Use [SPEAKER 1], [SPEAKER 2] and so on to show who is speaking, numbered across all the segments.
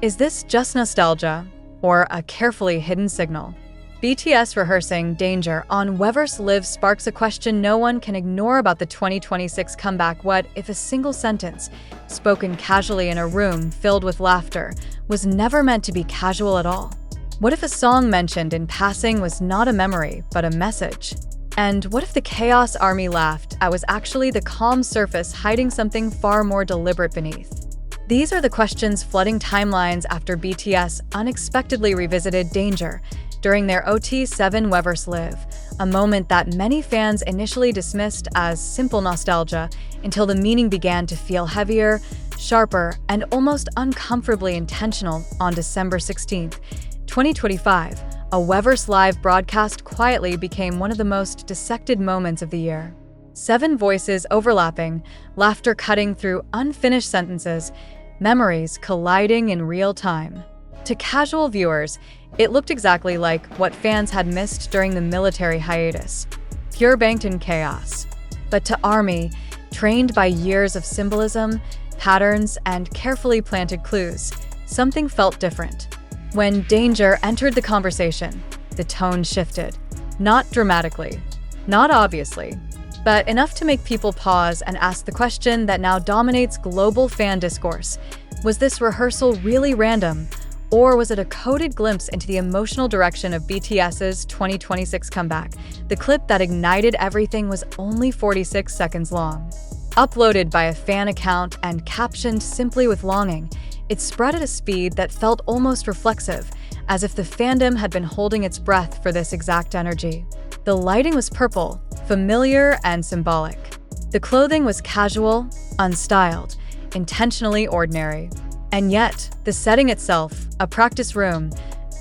[SPEAKER 1] Is this just nostalgia or a carefully hidden signal? BTS rehearsing Danger on Weverse Live sparks a question no one can ignore about the 2026 comeback. What if a single sentence, spoken casually in a room filled with laughter, was never meant to be casual at all? What if a song mentioned in passing was not a memory, but a message? And what if the chaos ARMY laughed at was actually the calm surface hiding something far more deliberate beneath? These are the questions flooding timelines after BTS unexpectedly revisited Danger during their OT7 Weverse Live, a moment that many fans initially dismissed as simple nostalgia until the meaning began to feel heavier, sharper, and almost uncomfortably intentional. On December 16, 2025, a Weverse Live broadcast quietly became one of the most dissected moments of the year. 7 voices overlapping, laughter cutting through unfinished sentences, memories colliding in real time. To casual viewers, it looked exactly like what fans had missed during the military hiatus, pure Bangtan chaos. But to ARMY, trained by years of symbolism, patterns, and carefully planted clues, something felt different. When Danger entered the conversation, the tone shifted. Not dramatically, not obviously, but enough to make people pause and ask the question that now dominates global fan discourse. Was this rehearsal really random? Or was it a coded glimpse into the emotional direction of BTS's 2026 comeback? The clip that ignited everything was only 46 seconds long. Uploaded by a fan account and captioned simply with longing, it spread at a speed that felt almost reflexive, as if the fandom had been holding its breath for this exact energy. The lighting was purple, familiar and symbolic. The clothing was casual, unstyled, intentionally ordinary. And yet, the setting itself, a practice room,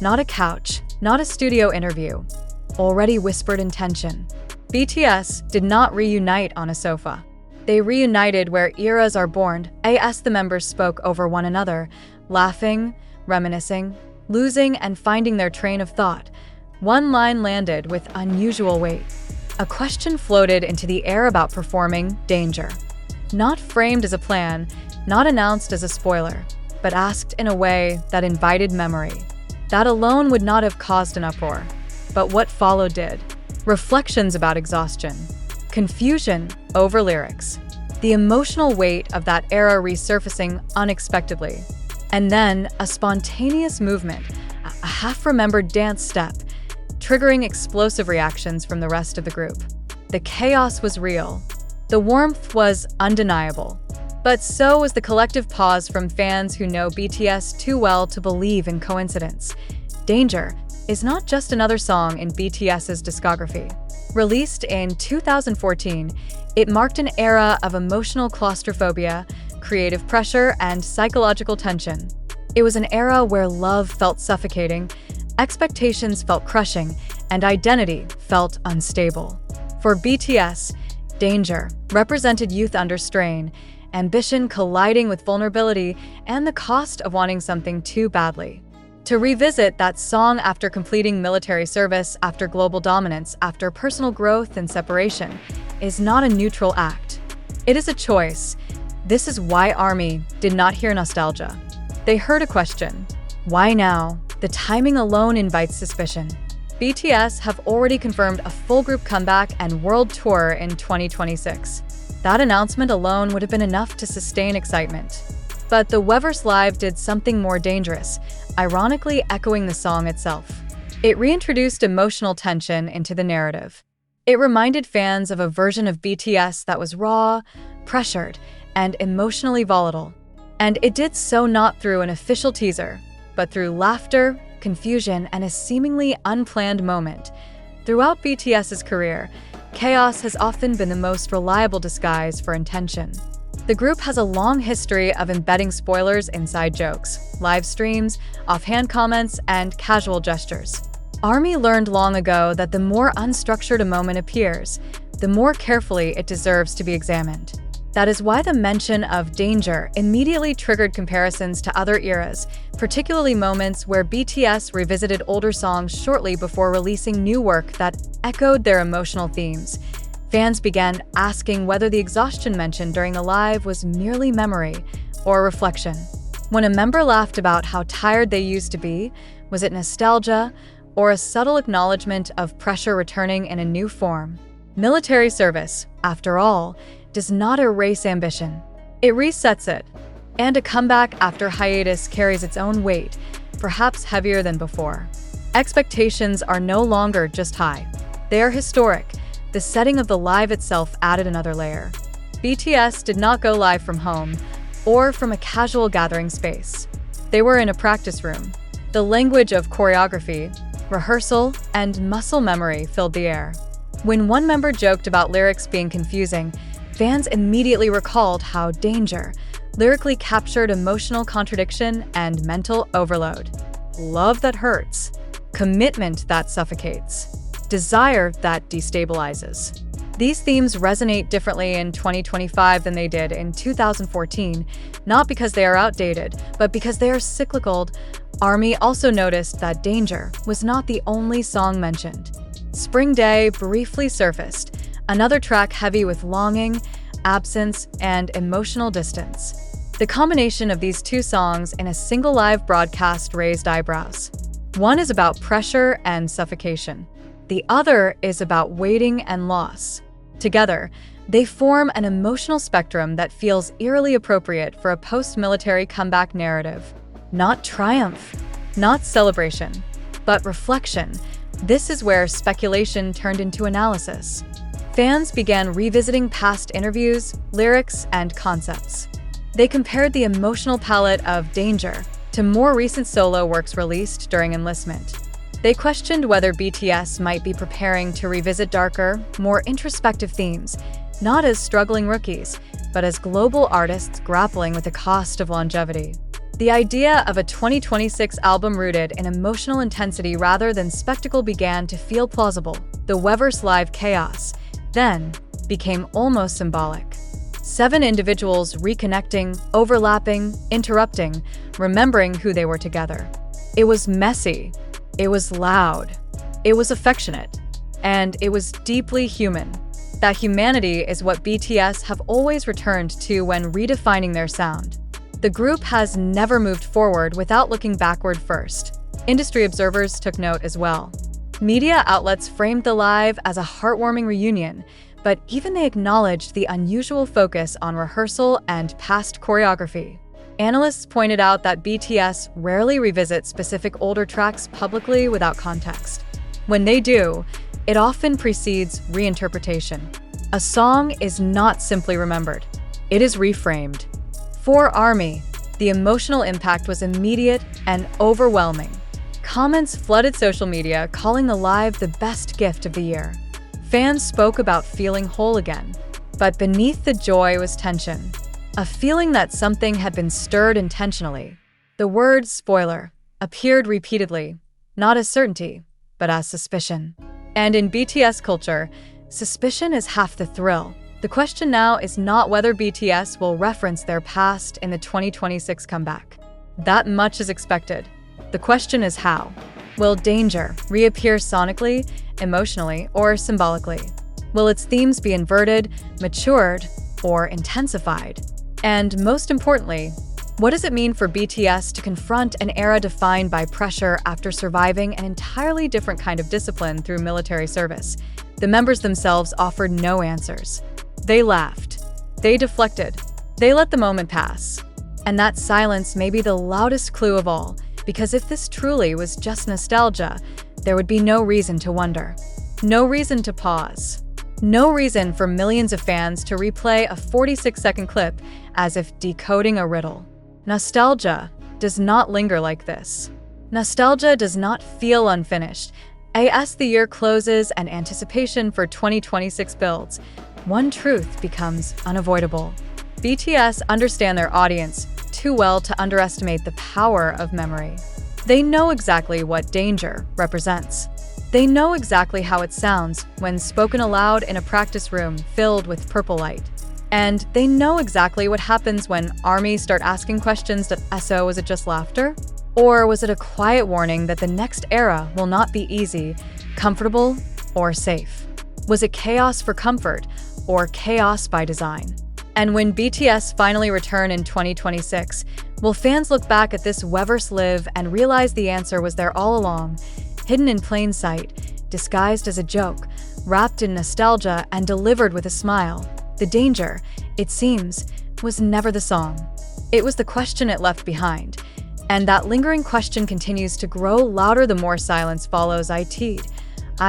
[SPEAKER 1] not a couch, not a studio interview, already whispered intention. BTS did not reunite on a sofa. They reunited where eras are born, as the members spoke over one another, laughing, reminiscing, losing and finding their train of thought. One line landed with unusual weight. A question floated into the air about performing Danger. Not framed as a plan, not announced as a spoiler, but asked in a way that invited memory. That alone would not have caused an uproar, but what followed did. Reflections about exhaustion, confusion over lyrics, the emotional weight of that era resurfacing unexpectedly, and then a spontaneous movement, a half-remembered dance step, triggering explosive reactions from the rest of the group. The chaos was real. The warmth was undeniable. But so was the collective pause from fans who know BTS too well to believe in coincidence. Danger is not just another song in BTS's discography. Released in 2014, it marked an era of emotional claustrophobia, creative pressure, and psychological tension. It was an era where love felt suffocating, expectations felt crushing, and identity felt unstable. For BTS, Danger represented youth under strain, ambition colliding with vulnerability, and the cost of wanting something too badly. To revisit that song after completing military service, after global dominance, after personal growth and separation, is not a neutral act. It is a choice. This is why ARMY did not hear nostalgia. They heard a question. Why now? The timing alone invites suspicion. BTS have already confirmed a full group comeback and world tour in 2026. That announcement alone would have been enough to sustain excitement. But the Weverse Live did something more dangerous, ironically echoing the song itself. It reintroduced emotional tension into the narrative. It reminded fans of a version of BTS that was raw, pressured, and emotionally volatile. And it did so not through an official teaser, but through laughter, confusion, and a seemingly unplanned moment. Throughout BTS's career, chaos has often been the most reliable disguise for intention. The group has a long history of embedding spoilers inside jokes, live streams, offhand comments, and casual gestures. ARMY learned long ago that the more unstructured a moment appears, the more carefully it deserves to be examined. That is why the mention of Danger immediately triggered comparisons to other eras, particularly moments where BTS revisited older songs shortly before releasing new work that echoed their emotional themes. Fans began asking whether the exhaustion mentioned during the live was merely memory or reflection. When a member laughed about how tired they used to be, was it nostalgia or a subtle acknowledgement of pressure returning in a new form? Military service, after all, does not erase ambition. It resets it. And a comeback after hiatus carries its own weight, perhaps heavier than before. Expectations are no longer just high. They are historic. The setting of the live itself added another layer. BTS did not go live from home or from a casual gathering space. They were in a practice room. The language of choreography, rehearsal, and muscle memory filled the air. When one member joked about lyrics being confusing, fans immediately recalled how Danger lyrically captured emotional contradiction and mental overload. Love that hurts, commitment that suffocates, desire that destabilizes. These themes resonate differently in 2025 than they did in 2014, not because they are outdated, but because they are cyclical. ARMY also noticed that Danger was not the only song mentioned. Spring Day briefly surfaced, another track heavy with longing, absence, and emotional distance. The combination of these two songs in a single live broadcast raised eyebrows. One is about pressure and suffocation. The other is about waiting and loss. Together, they form an emotional spectrum that feels eerily appropriate for a post-military comeback narrative. Not triumph, not celebration, but reflection. This is where speculation turned into analysis. Fans began revisiting past interviews, lyrics, and concepts. They compared the emotional palette of Danger to more recent solo works released during enlistment. They questioned whether BTS might be preparing to revisit darker, more introspective themes, not as struggling rookies, but as global artists grappling with the cost of longevity. The idea of a 2026 album rooted in emotional intensity rather than spectacle began to feel plausible. The Weverse live chaos, then, became almost symbolic. 7 individuals reconnecting, overlapping, interrupting, remembering who they were together. It was messy. It was loud. It was affectionate. And it was deeply human. That humanity is what BTS have always returned to when redefining their sound. The group has never moved forward without looking backward first. Industry observers took note as well. Media outlets framed the live as a heartwarming reunion, but even they acknowledged the unusual focus on rehearsal and past choreography. Analysts pointed out that BTS rarely revisit specific older tracks publicly without context. When they do, it often precedes reinterpretation. A song is not simply remembered, it is reframed. For ARMY, the emotional impact was immediate and overwhelming. Comments flooded social media, calling the live the best gift of the year. Fans spoke about feeling whole again, but beneath the joy was tension. A feeling that something had been stirred intentionally. The word spoiler appeared repeatedly, not as certainty, but as suspicion. And in BTS culture, suspicion is half the thrill. The question now is not whether BTS will reference their past in the 2026 comeback. That much is expected. The question is how. Will Danger reappear sonically, emotionally, or symbolically? Will its themes be inverted, matured, or intensified? And most importantly, what does it mean for BTS to confront an era defined by pressure after surviving an entirely different kind of discipline through military service? The members themselves offered no answers. They laughed. They deflected. They let the moment pass. And that silence may be the loudest clue of all, because if this truly was just nostalgia, there would be no reason to wonder. No reason to pause. No reason for millions of fans to replay a 46-second clip as if decoding a riddle. Nostalgia does not linger like this. Nostalgia does not feel unfinished. As the year closes and anticipation for 2026 builds, one truth becomes unavoidable. BTS understand their audience too well to underestimate the power of memory. They know exactly what Danger represents. They know exactly how it sounds when spoken aloud in a practice room filled with purple light. And they know exactly what happens when ARMY start asking questions that SO, was it just laughter? Or was it a quiet warning that the next era will not be easy, comfortable, or safe? Was it chaos for comfort or chaos by design? And when BTS finally return in 2026, Will fans look back at this Weverse live and realize the answer was there all along, hidden in plain sight, disguised as a joke, wrapped in nostalgia and delivered with a smile? The danger, it seems, was never the song. It was the question it left behind. And that lingering question continues to grow louder the more silence follows. I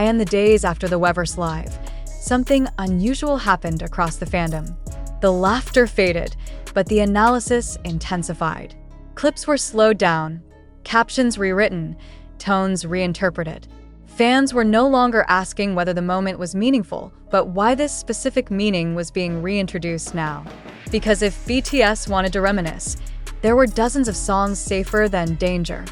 [SPEAKER 1] in the days after the Weverse live, something unusual happened across the fandom. The laughter faded, but the analysis intensified. Clips were slowed down, captions rewritten, tones reinterpreted. Fans were no longer asking whether the moment was meaningful, but why this specific meaning was being reintroduced now. Because if BTS wanted to reminisce, there were dozens of songs safer than Danger.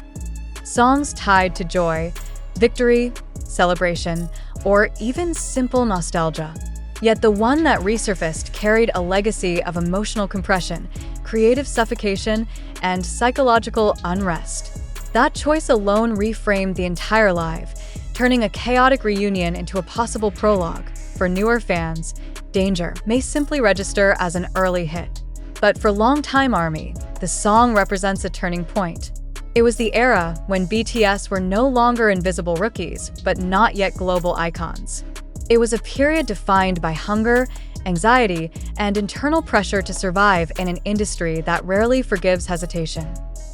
[SPEAKER 1] Songs tied to joy, victory, celebration, or even simple nostalgia. Yet the one that resurfaced carried a legacy of emotional compression, creative suffocation, and psychological unrest. That choice alone reframed the entire live, turning a chaotic reunion into a possible prologue. For newer fans, Danger may simply register as an early hit. But for longtime ARMY, the song represents a turning point. It was the era when BTS were no longer invisible rookies, but not yet global icons. It was a period defined by hunger, anxiety, and internal pressure to survive in an industry that rarely forgives hesitation.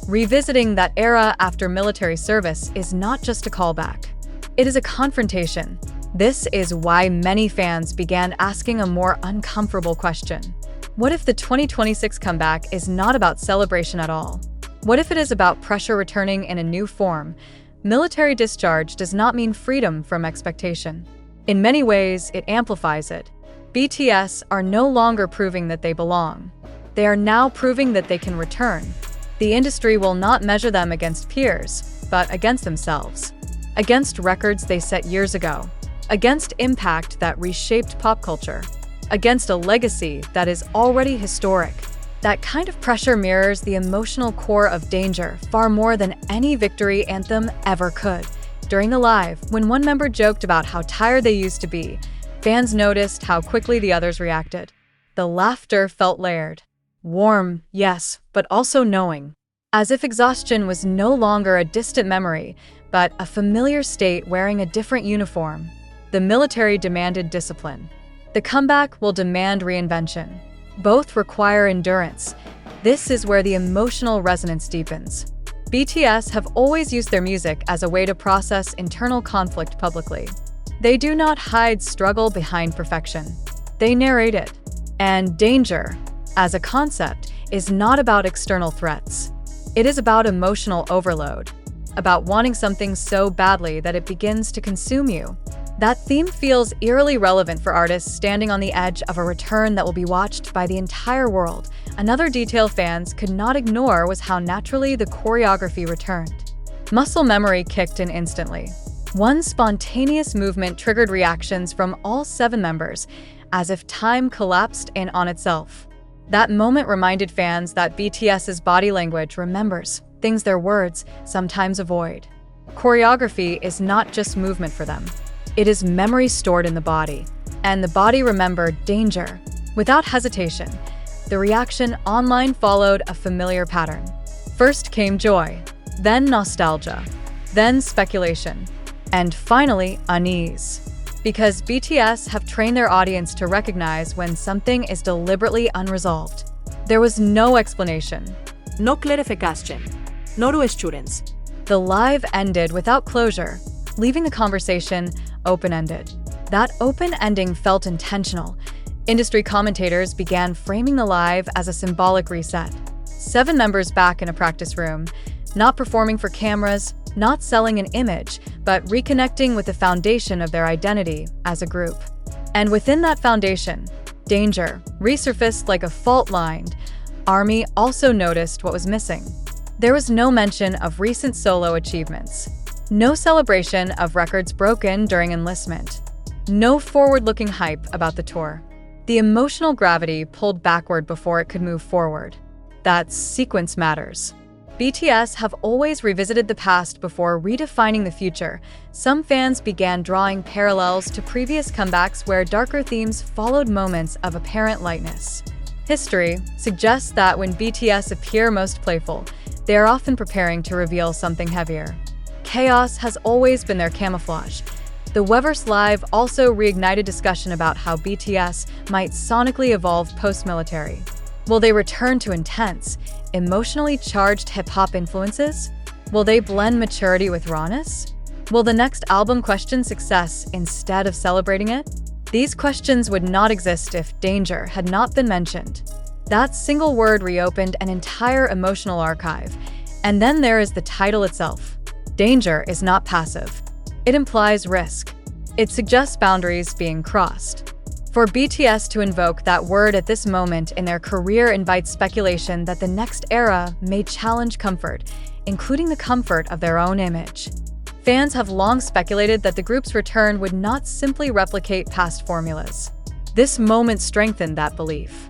[SPEAKER 1] Revisiting that era after military service is not just a callback. It is a confrontation. This is why many fans began asking a more uncomfortable question. What if the 2026 comeback is not about celebration at all? What if it is about pressure returning in a new form? Military discharge does not mean freedom from expectation. In many ways, it amplifies it. BTS are no longer proving that they belong. They are now proving that they can return. The industry will not measure them against peers, but against themselves. Against records they set years ago. Against impact that reshaped pop culture. Against a legacy that is already historic. That kind of pressure mirrors the emotional core of Danger far more than any victory anthem ever could. During the live, when one member joked about how tired they used to be, fans noticed how quickly the others reacted. The laughter felt layered. Warm, yes, but also knowing. As if exhaustion was no longer a distant memory, but a familiar state wearing a different uniform. The military demanded discipline. The comeback will demand reinvention. Both require endurance. This is where the emotional resonance deepens. BTS have always used their music as a way to process internal conflict publicly. They do not hide struggle behind perfection. They narrate it. And Danger, as a concept, is not about external threats. It is about emotional overload, about wanting something so badly that it begins to consume you. That theme feels eerily relevant for artists standing on the edge of a return that will be watched by the entire world. Another detail fans could not ignore was how naturally the choreography returned. Muscle memory kicked in instantly. One spontaneous movement triggered reactions from all 7 members, as if time collapsed in on itself. That moment reminded fans that BTS's body language remembers things their words sometimes avoid. Choreography is not just movement for them. It is memory stored in the body, and the body remembered Danger. Without hesitation, the reaction online followed a familiar pattern. First came joy, then nostalgia, then speculation, and finally unease. Because BTS have trained their audience to recognize when something is deliberately unresolved. There was no explanation.
[SPEAKER 2] No clarification. No reassurance.
[SPEAKER 1] The live ended without closure, leaving the conversation open-ended. That open ending felt intentional. Industry commentators began framing the live as a symbolic reset. 7 members back in a practice room, not performing for cameras, not selling an image, but reconnecting with the foundation of their identity as a group. And within that foundation, Danger resurfaced like a fault line. ARMY also noticed what was missing. There was no mention of recent solo achievements. No celebration of records broken during enlistment. No forward-looking hype about the tour. The emotional gravity pulled backward before it could move forward. That sequence matters. BTS have always revisited the past before redefining the future. Some fans began drawing parallels to previous comebacks where darker themes followed moments of apparent lightness. History suggests that when BTS appear most playful, they are often preparing to reveal something heavier. Chaos has always been their camouflage. The Weverse Live also reignited discussion about how BTS might sonically evolve post-military. Will they return to intense, emotionally charged hip-hop influences? Will they blend maturity with rawness? Will the next album question success instead of celebrating it? These questions would not exist if danger had not been mentioned. That single word reopened an entire emotional archive. And then there is the title itself. Danger is not passive. It implies risk. It suggests boundaries being crossed. For BTS to invoke that word at this moment in their career invites speculation that the next era may challenge comfort, including the comfort of their own image. Fans have long speculated that the group's return would not simply replicate past formulas. This moment strengthened that belief.